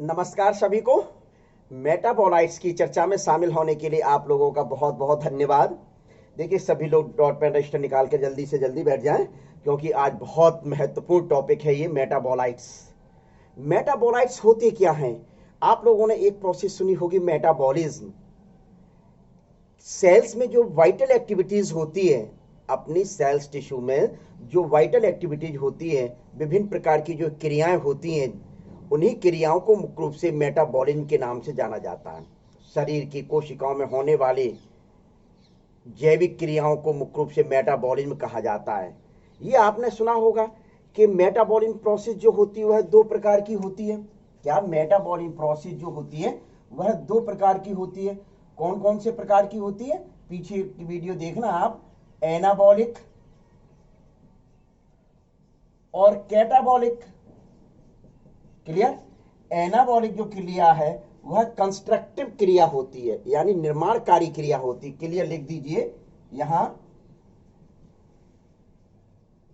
नमस्कार सभी को। मेटाबोलाइट्स की चर्चा में शामिल होने के लिए आप लोगों का बहुत बहुत धन्यवाद। देखिए, सभी लोग डॉट पेन रजिस्टर निकाल के जल्दी से जल्दी बैठ जाएं, क्योंकि आज बहुत महत्वपूर्ण टॉपिक है ये मेटाबोलाइट्स। मेटाबोलाइट्स होते क्या हैं? आप लोगों ने एक प्रोसेस सुनी होगी, मेटाबॉलिज्म। सेल्स में जो वाइटल एक्टिविटीज होती है, अपनी सेल्स टिश्यू में जो वाइटल एक्टिविटीज होती है, विभिन्न प्रकार की जो क्रियाएं होती हैं, उन्हीं क्रियाओं को मुख्य रूप से मेटाबॉलिज्म के नाम से जाना जाता है। शरीर की कोशिकाओं में होने वाली जैविक क्रियाओं को मुख्य रूप से मेटाबॉलिज्म कहा जाता है। ये आपने सुना होगा कि मेटाबॉलिज्म प्रोसेस जो होती है वह दो प्रकार की होती है। क्या मेटाबॉलिज्म प्रोसेस जो होती है वह दो प्रकार की होती है? कौन कौन से प्रकार की होती है? पीछे की वीडियो देखना आप। एनाबॉलिक और कैटाबॉलिक। क्लियर? एनाबॉलिक जो क्रिया है वह कंस्ट्रक्टिव क्रिया होती है, यानी निर्माणकारी क्रिया होती है। क्लियर लिख दीजिए यहां,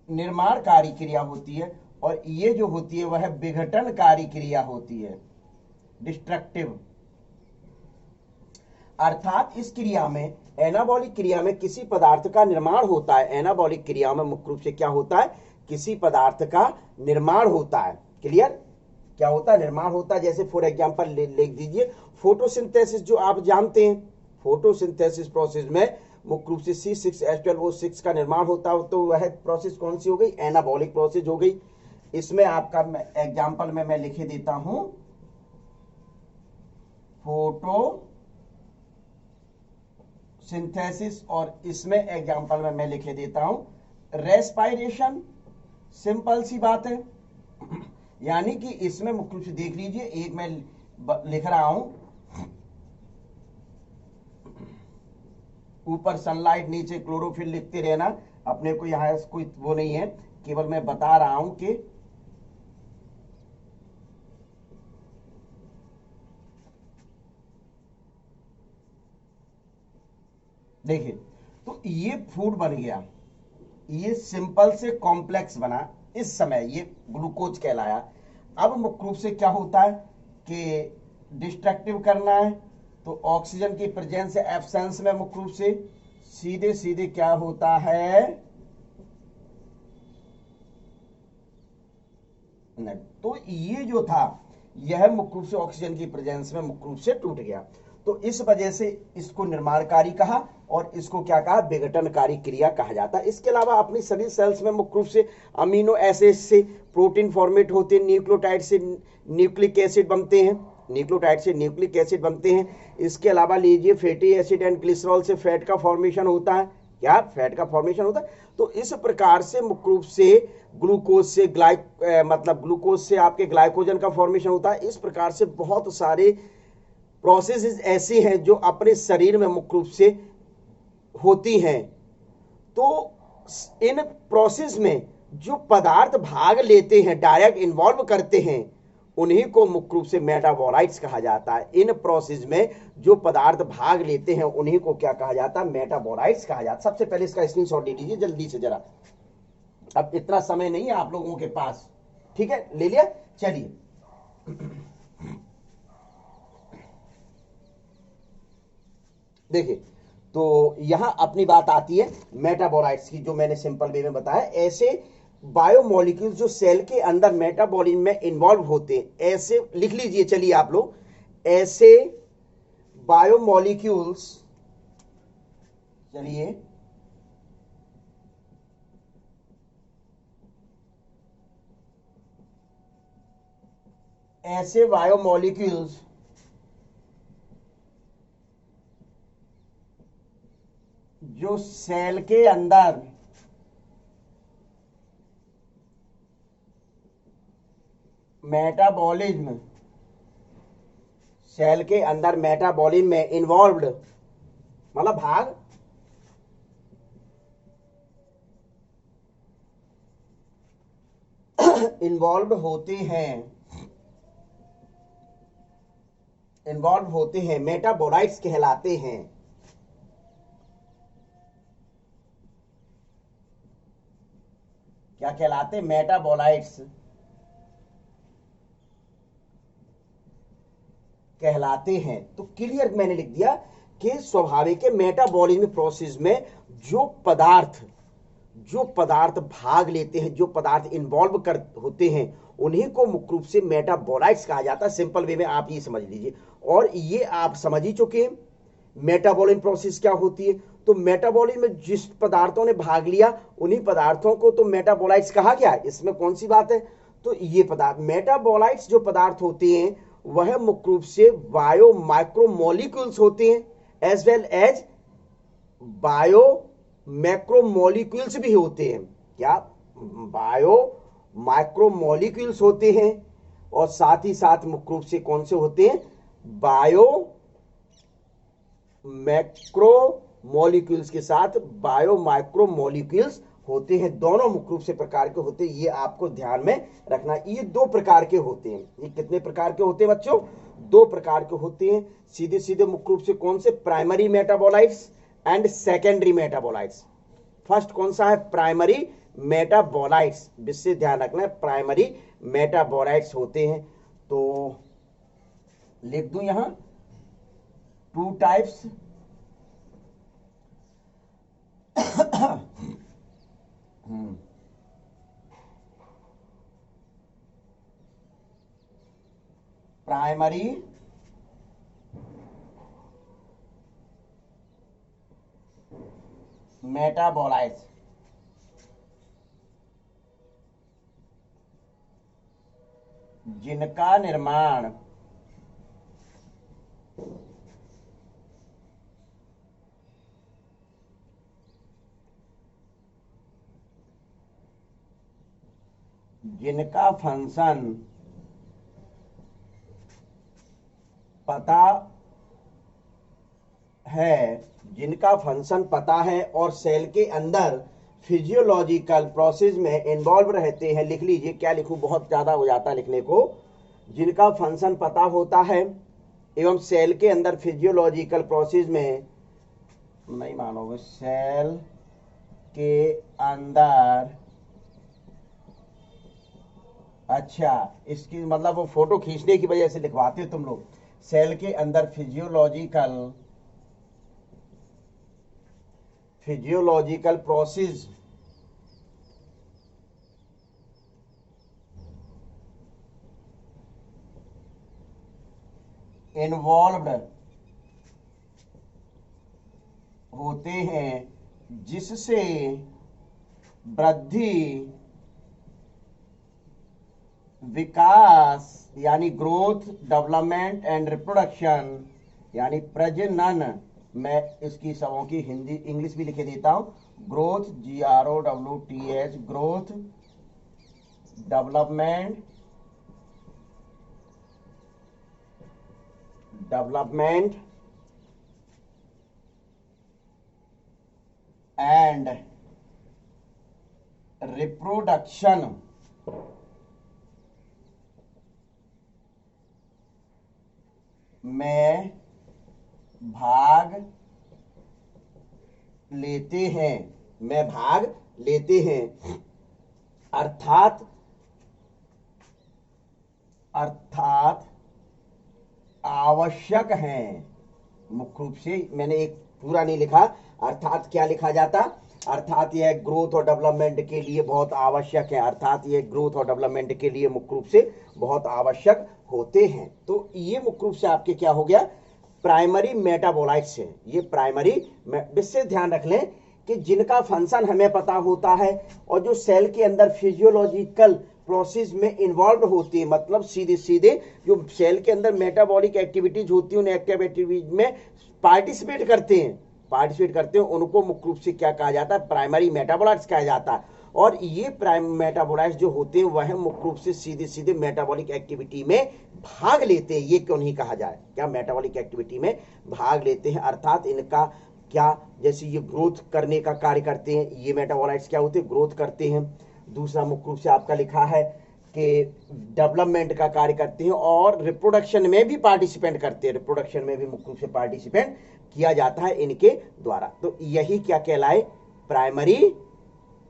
निर्माणकारी क्रिया होती है। और ये जो होती है वह विघटनकारी क्रिया होती है, डिस्ट्रक्टिव। अर्थात इस क्रिया में, एनाबॉलिक क्रिया में किसी पदार्थ का निर्माण होता है। एनाबॉलिक क्रिया में मुख्य रूप से क्या होता है? किसी पदार्थ का निर्माण होता है। क्लियर? क्या होता है? निर्माण होता है। जैसे फॉर एग्जांपल लिख दीजिए फोटोसिंथेसिस, जो आप जानते हैं। फोटोसिंथेसिस प्रोसेस में मुख्य रूप से C6H12O6 का निर्माण होता है। तो वह प्रोसेस कौन सी हो गई? एनाबॉलिक प्रोसेस हो गई। इसमें आपका एग्जांपल में मैं लिखे देता हूं, फोटो सिंथेसिस, और इसमें एग्जांपल में मैं लिखे देता हूं रेस्पायरेशन। सिंपल सी बात है। यानी कि इसमें मुख्य रूप से देख लीजिए, एक मैं लिख रहा हूं, ऊपर सनलाइट, नीचे क्लोरोफिल लिखते रहना। अपने को यहां कोई वो नहीं है, केवल मैं बता रहा हूं कि देखिए, तो ये फूड बन गया, ये सिंपल से कॉम्प्लेक्स बना। इस समय ये ग्लूकोज कहलाया। अब मुख्य रूप से क्या होता है कि डिस्ट्रक्टिव करना है, तो ऑक्सीजन की प्रेजेंस या एब्सेंस में मुख्य रूप से सीधे सीधे क्या होता है, नहीं, तो ये जो था यह मुख्य रूप से ऑक्सीजन की प्रेजेंस में मुख्य रूप से टूट गया। तो इस वजह से इसको निर्माणकारी कहा, और इसको क्या कहा? विघटनकारी क्रिया कहा जाता है। इसके अलावा अपनी सभी सेल्स में मुख्य रूप से अमीनो एसिड से प्रोटीन फॉर्मेट होते हैं, न्यूक्लियोटाइड से न्यूक्लिक एसिड बनते हैं, न्यूक्लियोटाइड से न्यूक्लिक एसिड बनते हैं। इसके अलावा लीजिए फैटी एसिड एंड ग्लिसरॉल से फैट का फॉर्मेशन होता है। क्या? फैट का फॉर्मेशन होता है। तो इस प्रकार से मुख्य रूप से ग्लूकोज से मतलब ग्लूकोज से आपके ग्लाइकोजन का फॉर्मेशन होता है। इस प्रकार से बहुत सारे प्रोसेसेस ऐसी हैं जो अपने शरीर में मुख्य रूप से होती हैं। तो इन प्रोसेस में जो पदार्थ भाग लेते हैं, डायरेक्ट इन्वॉल्व करते हैं, उन्हीं को मुख्य रूप से मेटाबोलाइट्स कहा जाता है। इन प्रोसेस में जो पदार्थ भाग लेते हैं उन्हीं को क्या कहा जाता है? मेटाबोलाइट्स कहा जाता है। सबसे पहले इसका स्क्रीनशॉट ले लीजिए जल्दी से जरा, अब इतना समय नहीं है आप लोगों के पास। ठीक है, ले लिया? चलिए, देखिए, तो यहां अपनी बात आती है मेटाबोलाइट्स की, जो मैंने सिंपल वे में बताया। ऐसे बायोमोलिक्यूल्स जो सेल के अंदर मेटाबॉलिज्म में इन्वॉल्व होते हैं, ऐसे लिख लीजिए। चलिए आप लोग, ऐसे बायोमोलिक्यूल्स, चलिए, ऐसे बायोमोलिक्यूल्स जो सेल के अंदर मेटाबॉलिज्म, सेल के अंदर मेटाबॉलिज्म में इन्वॉल्व्ड, मतलब भाग इन्वॉल्व होते हैं, इन्वॉल्व होते हैं, मेटाबोलाइट्स कहलाते हैं। क्या कहलाते? मेटाबोलाइट्स। कहलाते हैं। तो क्लियर मैंने लिख दिया कि स्वाभाविक मेटाबॉलिज्म प्रोसेस में जो पदार्थ भाग लेते हैं, जो पदार्थ इन्वॉल्व कर होते हैं, उन्हीं को मुख्य रूप से मेटाबोलाइट्स कहा जाता है। सिंपल वे में आप ये समझ लीजिए। और ये आप समझ ही चुके हैं मेटाबॉलिज्म प्रोसेस क्या होती है। तो मेटाबॉलिज्म में जिस पदार्थों ने भाग लिया उन्हीं पदार्थों को तो मेटाबोलाइट्स कहा गया। इसमें कौन सी बात है। तो ये पदार्थ मेटाबोलाइट्स जो पदार्थ होते हैं वह मुख्य रूप से बायो माइक्रोमोलिक्यूल्स होते हैं, as well as bio macromolecules भी होते हैं। क्या बायो माइक्रोमोलिक्यूल्स होते हैं, और साथ ही साथ मुख्य रूप से कौन से होते हैं, बायो मैक्रोमोलिक्यूल्स के साथ बायो माइक्रोमोलिक्यूल्स होते हैं। दोनों मुख्य रूप से प्रकार के होते हैं, ये आपको ध्यान में रखना। ये दो प्रकार के होते हैं। ये कितने प्रकार के होते हैं बच्चों, दो प्रकार के होते हैं। सीधे सीधे मुख्य रूप से कौन से, primary metabolites and secondary metabolites. First कौन सा है, प्राइमरी मेटाबोलाइट्स। विशेष ध्यान रखना है, प्राइमरी मेटाबोलाइट्स होते हैं। तो लिख दूं यहां टू टाइप्स प्राइमरी मेटाबोलाइट्स, जिनका निर्माण जिनका फंक्शन पता है, जिनका फंक्शन पता है और सेल के अंदर फिजियोलॉजिकल प्रोसेस में इन्वॉल्व रहते हैं। लिख लीजिए, क्या लिखूं, बहुत ज्यादा हो जाता है लिखने को। जिनका फंक्शन पता होता है एवं सेल के अंदर फिजियोलॉजिकल प्रोसेस में, नहीं मानोगे, सेल के अंदर, अच्छा इसकी मतलब वो फोटो खींचने की वजह से लिखवाते हो तुम लोग। सेल के अंदर फिजियोलॉजिकल प्रोसेस इन्वॉल्व्ड होते हैं, जिससे वृद्धि, विकास यानी ग्रोथ, डेवलपमेंट एंड रिप्रोडक्शन यानी प्रजनन, मैं इसकी सबों की हिंदी इंग्लिश भी लिखे देता हूं, growth, GROWTH, growth, development and reproduction में भाग लेते हैं, अर्थात आवश्यक हैं। मुख्य रूप से मैंने एक पूरा नहीं लिखा, अर्थात क्या लिखा जाता, अर्थात यह ग्रोथ और डेवलपमेंट के लिए बहुत आवश्यक है, अर्थात यह ग्रोथ और डेवलपमेंट के लिए मुख्य रूप से बहुत आवश्यक होते हैं। तो ये मुख्य रूप से आपके क्या हो गया, प्राइमरी मेटाबोलाइट्स है। ये प्राइमरी, विशेष ध्यान रख लें कि जिनका फंक्शन हमें पता होता है और जो सेल के अंदर फिजियोलॉजिकल प्रोसेस में इन्वॉल्व होती है, मतलब सीधे सीधे जो सेल के अंदर मेटाबॉलिक एक्टिविटीज होती है उन एक्टिविटीज में पार्टिसिपेट करते हैं, उनको मुख्य रूप से क्या कहा जाता है, प्राइमरी मेटाबोलाइट्स कहा जाता है। और ये प्राइमरी मेटाबोलाइट्स जो होते हैं वह मुख्य रूप से सीधे सीधे मेटाबॉलिक एक्टिविटी में भाग लेते हैं। ये क्यों नहीं कहा जाए, क्या मेटाबॉलिक एक्टिविटी में भाग लेते हैं, अर्थात इनका क्या, जैसे ये ग्रोथ करने का कार्य करते हैं, ये मेटाबोलाइट्स क्या होते हैं, ग्रोथ करते हैं। दूसरा मुख्य रूप से आपका लिखा है कि डेवलपमेंट का कार्य करते हैं और रिप्रोडक्शन में भी पार्टिसिपेंट करते हैं, रिप्रोडक्शन में भी मुख्य रूप से पार्टिसिपेंट किया जाता है इनके द्वारा। तो यही क्या कहलाए, प्राइमरी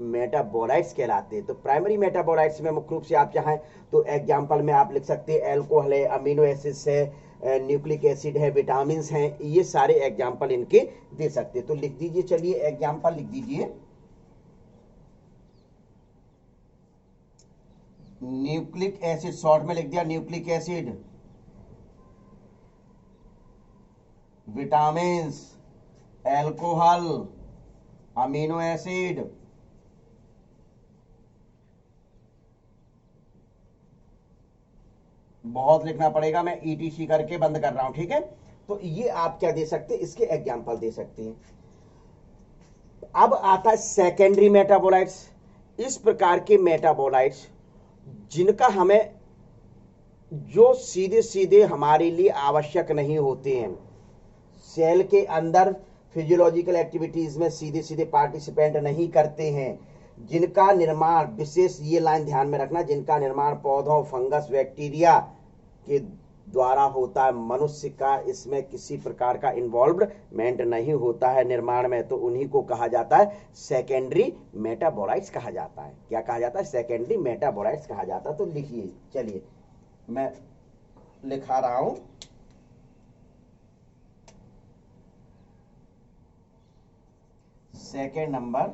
मेटाबोलाइट्स कहलाते हैं। तो प्राइमरी मेटाबोलाइट्स में मुख्य रूप से आप चाहें तो एग्जांपल में आप लिख सकते हैं, अल्कोहल है, अमीनो एसिड्स है, न्यूक्लिक एसिड है, विटामिन हैं, ये सारे एग्जाम्पल इनके दे सकते। तो लिख दीजिए, चलिए एग्जाम्पल लिख दीजिए। न्यूक्लिक एसिड, शॉर्ट में लिख दिया nucleic acid, vitamin, alcohol, amino acid, बहुत लिखना पड़ेगा, मैं ईटीसी करके बंद कर रहा हूं, ठीक है। तो ये आप क्या दे सकते हैं, इसके एग्जाम्पल दे सकते हैं। अब आता है सेकेंडरी मेटाबोलाइट्स। इस प्रकार के मेटाबोलाइट्स जिनका हमें, जो सीधे सीधे हमारे लिए आवश्यक नहीं होते हैं, सेल के अंदर फिजियोलॉजिकल एक्टिविटीज में सीधे सीधे पार्टिसिपेंट नहीं करते हैं, जिनका निर्माण, विशेष ये लाइन ध्यान में रखना, जिनका निर्माण पौधों, फंगस, बैक्टीरिया के द्वारा होता है, मनुष्य का इसमें किसी प्रकार का इन्वॉल्वमेंट नहीं होता है निर्माण में, तो उन्हीं को कहा जाता है सेकेंडरी मेटाबोलाइट्स कहा जाता है। क्या कहा जाता है? सेकेंडरी मेटाबोलाइट्स कहा जाता है। तो लिखिए, चलिए मैं लिखा रहा हूं। Second number,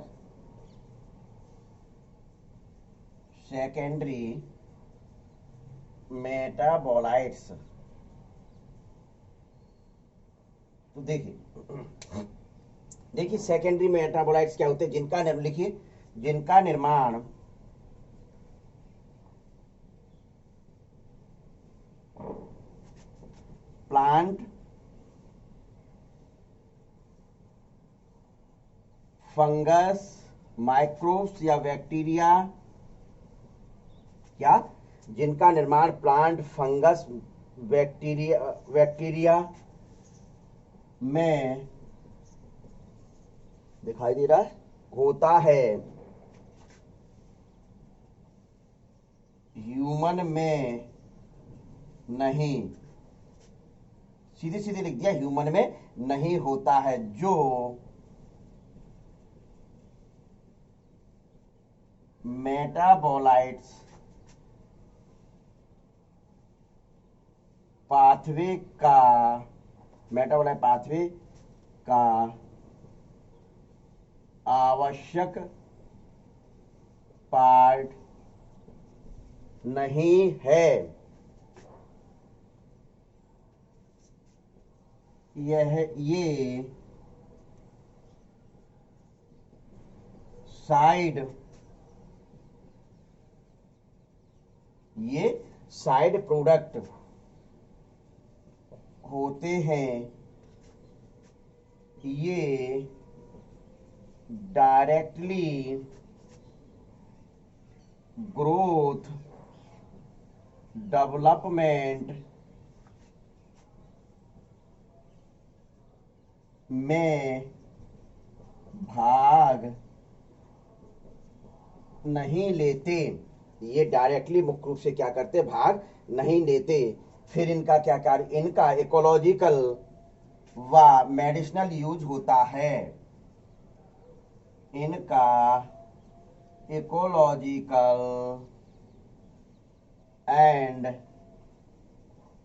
secondary metabolites. तो देखिए सेकेंडरी मेटाबोलाइट्स क्या होते हैं, जिनका लिखिए, जिनका निर्माण प्लांट, फंगस, माइक्रोब्स या बैक्टीरिया, क्या, जिनका निर्माण प्लांट, फंगस, बैक्टीरिया में दिखाई दे रहा है, होता है, ह्यूमन में नहीं, सीधे सीधे लिख दिया, ह्यूमन में नहीं होता है, जो मेटाबोलाइट्स पाथवे का, मेटाबोलाइट पाथवे का आवश्यक पार्ट नहीं है, ये साइड प्रोडक्ट होते हैं, ये डायरेक्टली ग्रोथ, डेवलपमेंट में भाग नहीं लेते। ये डायरेक्टली मुख्य रूप से क्या करते, भाग नहीं लेते। फिर इनका क्या कार्य, इनका इकोलॉजिकल व मेडिसिनल यूज होता है, इनका इकोलॉजिकल एंड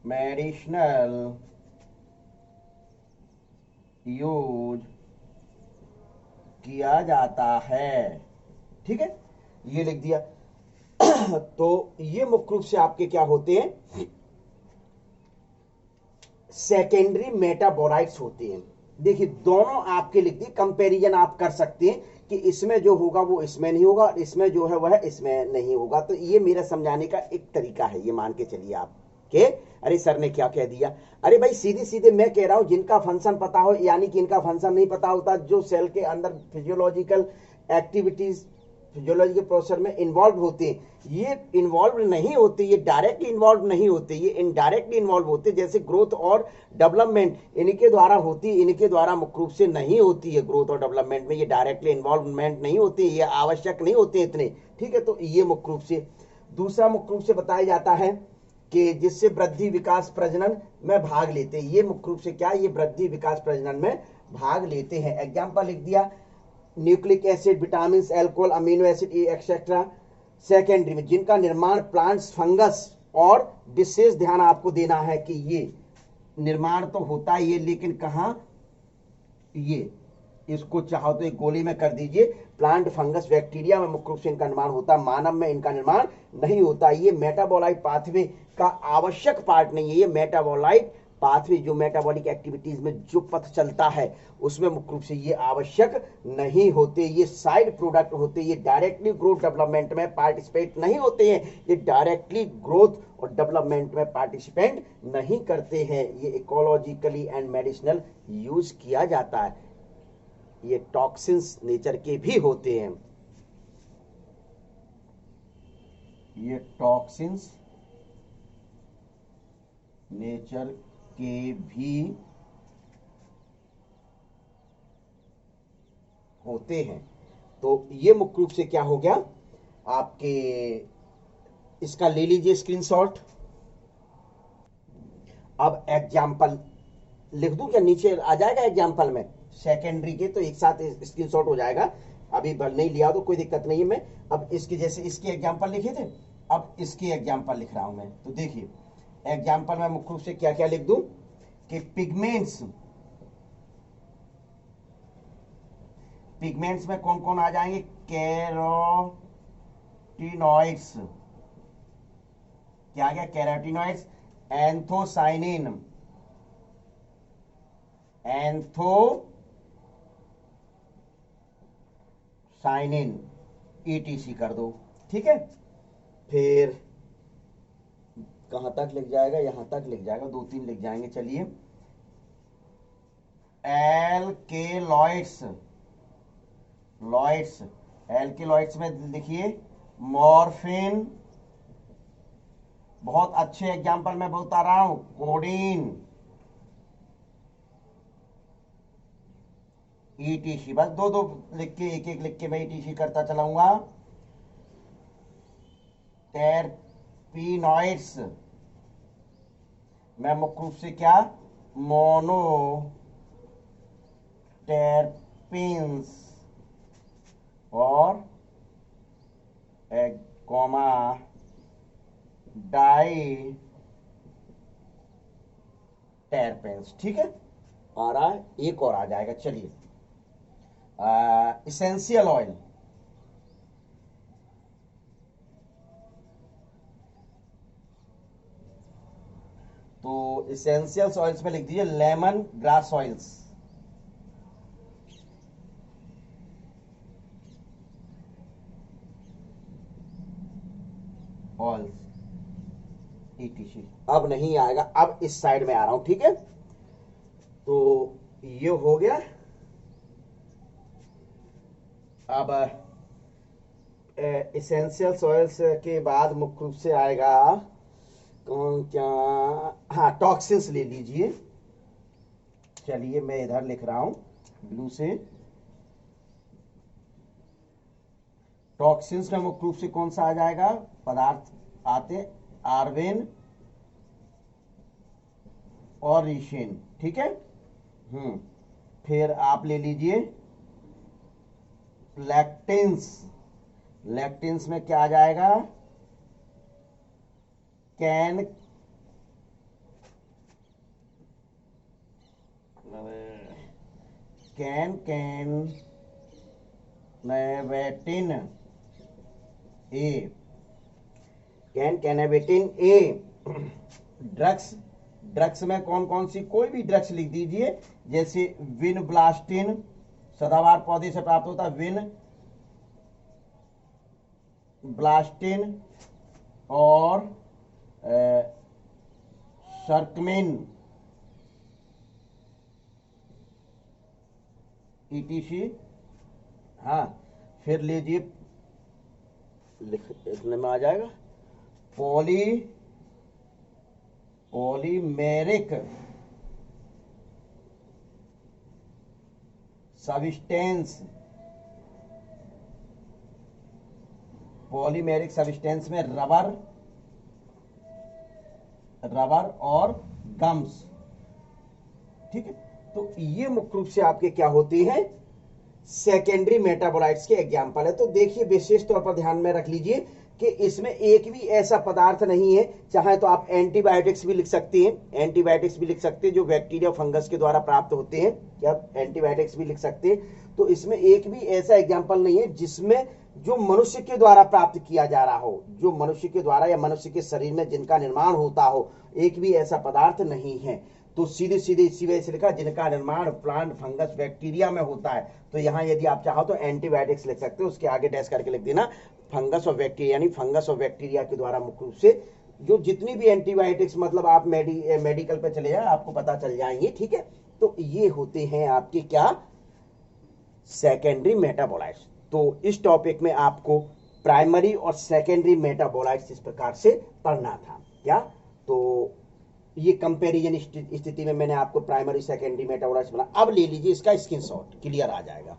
मेडिसिनल यूज किया जाता है, ठीक है, ये लिख दिया। तो ये मुख्य रूप से आपके क्या होते हैं, सेकेंडरी मेटाबोलाइट्स होते हैं। देखिए दोनों आपके लिख दिए, कंपैरिजन आप कर सकते हैं कि इसमें जो होगा वो इसमें नहीं होगा, इसमें जो है वह इसमें नहीं होगा। तो ये मेरा समझाने का एक तरीका है, ये मान के चलिए आप के, अरे सर ने क्या कह दिया, अरे भाई सीधे सीधे मैं कह रहा हूं, जिनका फंक्शन पता हो, यानी कि इनका फंक्शन नहीं पता होता, जो सेल के अंदर फिजियोलॉजिकल एक्टिविटीज, फिजियोलॉजिकल प्रोसेस में इन्वॉल्व होते हैं, ये इन्वॉल्व नहीं होते, ये डायरेक्टली इन्वॉल्व नहीं होते, ये इनडायरेक्टली इन्वॉल्व होते। जैसे ग्रोथ और डेवलपमेंट इनके द्वारा होती, इनके द्वारा मुख्य रूप से नहीं होती है ग्रोथ और डेवलपमेंट में, ये डायरेक्टली इन्वॉल्वमेंट नहीं होती, ये आवश्यक नहीं होते इतने, ठीक है। तो ये मुख्य रूप से। दूसरा मुख्य रूप से बताया जाता है कि जिससे वृद्धि, विकास, प्रजनन में भाग लेते हैं, ये मुख्य रूप से क्या, ये वृद्धि, विकास, प्रजनन में भाग लेते हैं। एग्जाम्पल लिख दिया, nucleic acid, vitamin, alcohol, amino acid etcetera. Secondary में जिनका निर्माण प्लांट्स, फंगस, और विशेष ध्यान आपको देना है कि ये निर्माण तो होता ही है, लेकिन कहाँ, ये इसको चाहो तो एक गोली में कर दीजिए, प्लांट, फंगस, बैक्टीरिया में मुख्य रूप से इनका निर्माण होता है, मानव में इनका निर्माण नहीं होता। ये मेटाबोलाइट पाथवे का आवश्यक पार्ट नहीं है। ये मेटाबोलाइट पाथवे जो मेटाबॉलिक एक्टिविटीज में जो पथ चलता है उसमें मुख्य रूप से ये आवश्यक नहीं होते, ये साइड प्रोडक्ट होते, ये डायरेक्टली ग्रोथ डेवलपमेंट में पार्टिसिपेट नहीं होते हैं, ये डायरेक्टली ग्रोथ और डेवलपमेंट में पार्टिसिपेट नहीं करते हैं। ये इकोलॉजिकली एंड मेडिसिनल यूज किया जाता है। ये टॉक्सिन्स नेचर के भी होते हैं, ये टॉक्सिन्स नेचर के भी होते हैं। तो ये मुख्य रूप से क्या हो गया आपके, इसका ले लीजिए स्क्रीनशॉट। अब एग्जाम्पल लिख दूं क्या, नीचे आ जाएगा एग्जाम्पल में सेकेंडरी के, तो एक साथ स्क्रीनशॉट हो जाएगा। अभी भर नहीं लिया तो कोई दिक्कत नहीं है। मैं अब इसके जैसे इसके एग्जाम्पल लिखे थे, अब इसके एग्जाम्पल लिख रहा हूं मैं। तो देखिए एग्जाम्पल में मुख्य रूप से क्या क्या लिख दूं कि पिगमेंट्स, पिगमेंट्स में कौन कौन आ जाएंगे, कैरोटीनॉइड्स, क्या गया, कैरोटीनॉइड्स, एंथोसाइनिन, एंथोसाइनिन, ईटीसी कर दो, ठीक है। फिर कहां तक लिख जाएगा, यहां तक लिख जाएगा, 2-3 लिख जाएंगे। चलिए एल्केलॉइड्स, लॉइड्स, एल्केलॉइड्स में लिखिए मॉर्फिन, बहुत अच्छे एग्जाम्पल मैं बता रहा हूं, कोडीन, ईटीसी, बस दो दो लिख के, एक एक लिख के मैं ईटीसी करता चलाऊंगा। टर्पिनॉइड्स में मुख्य रूप से क्या, मोनो टर्पिन्स और कॉमा डाई टर्पेंस, ठीक है। आ रहा है, एक और आ जाएगा। चलिए इसेंशियल ऑयल, तो इसेंशियल ऑयल्स में लिख दीजिए lemon grass oils, oils, etc. अब नहीं आएगा, अब इस साइड में आ रहा हूं, ठीक है। तो ये हो गया। अब इसेंशियल ऑयल्स के बाद मुख्य रूप से आएगा कौन, क्या, हाँ टॉक्सिन्स ले लीजिए। चलिए मैं इधर लिख रहा हूं ब्लू से, टॉक्सिन्स में मुख्य रूप से कौन सा आ जाएगा, पदार्थ आते आर्वेन और रीशेन, ठीक है। फिर आप ले लीजिए लैक्टिन्स, लैक्टिन्स में क्या आ जाएगा, कैन कैनाबेटिन ए, कैनाबेटिन ए। ड्रग्स, ड्रग्स में कौन कौन सी, कोई भी ड्रग्स लिख दीजिए, जैसे विनब्लास्टिन, सदाबहार पौधे से प्राप्त होता है, विन ब्लास्टिन और शर्कमिन, ईटीसी। हाँ फिर लीजिए, लिखने में आ जाएगा पॉलीमेरिक सब्सटेंस, पॉलीमेरिक सब्सटेंस में रबर और गम्स, ठीक है। तो ये मुख्य रूप से आपके क्या होती है, सेकेंडरी मेटाबोलाइट्स के एग्जाम्पल है। तो देखिए विशेष तौर पर ध्यान में रख लीजिए कि इसमें एक भी ऐसा पदार्थ नहीं है, चाहे तो आप एंटीबायोटिक्स भी लिख सकते हैं, एंटीबायोटिक्स भी लिख सकते हैं जो बैक्टीरिया फंगस के द्वारा प्राप्त होते हैं, या एंटीबायोटिक्स भी लिख सकते हैं। तो इसमें एक भी ऐसा एग्जाम्पल नहीं है जिसमें जो मनुष्य के द्वारा प्राप्त किया जा रहा हो, जो मनुष्य के द्वारा या मनुष्य के शरीर में जिनका निर्माण होता हो, एक भी ऐसा पदार्थ नहीं है। तो सीधे सीधे इसी वजह से लिखा जिनका निर्माण प्लांट फंगस बैक्टीरिया में होता है। तो यहाँ यदि आप चाहो तो एंटीबायोटिक्स लिख सकते हो, उसके आगे डैश करके लिख देना फंगस और बैक्टीरिया, यानी फंगस और बैक्टीरिया के द्वारा मुख्य रूप से जो जितनी भी एंटीबायोटिक्स, मतलब आप मेडिकल पे चले जाए आपको पता चल जाएंगे, ठीक है। तो ये होते हैं आपके क्या, सेकेंडरी मेटाबोलाइट्स। तो इस टॉपिक में आपको प्राइमरी और सेकेंडरी मेटाबोलाइट्स इस प्रकार से पढ़ना था क्या। तो ये कंपैरिजन स्थिति में मैंने आपको प्राइमरी सेकेंडरी मेटाबोलाइट्स बना। अब ले लीजिए इसका स्क्रीनशॉट, क्लियर आ जाएगा।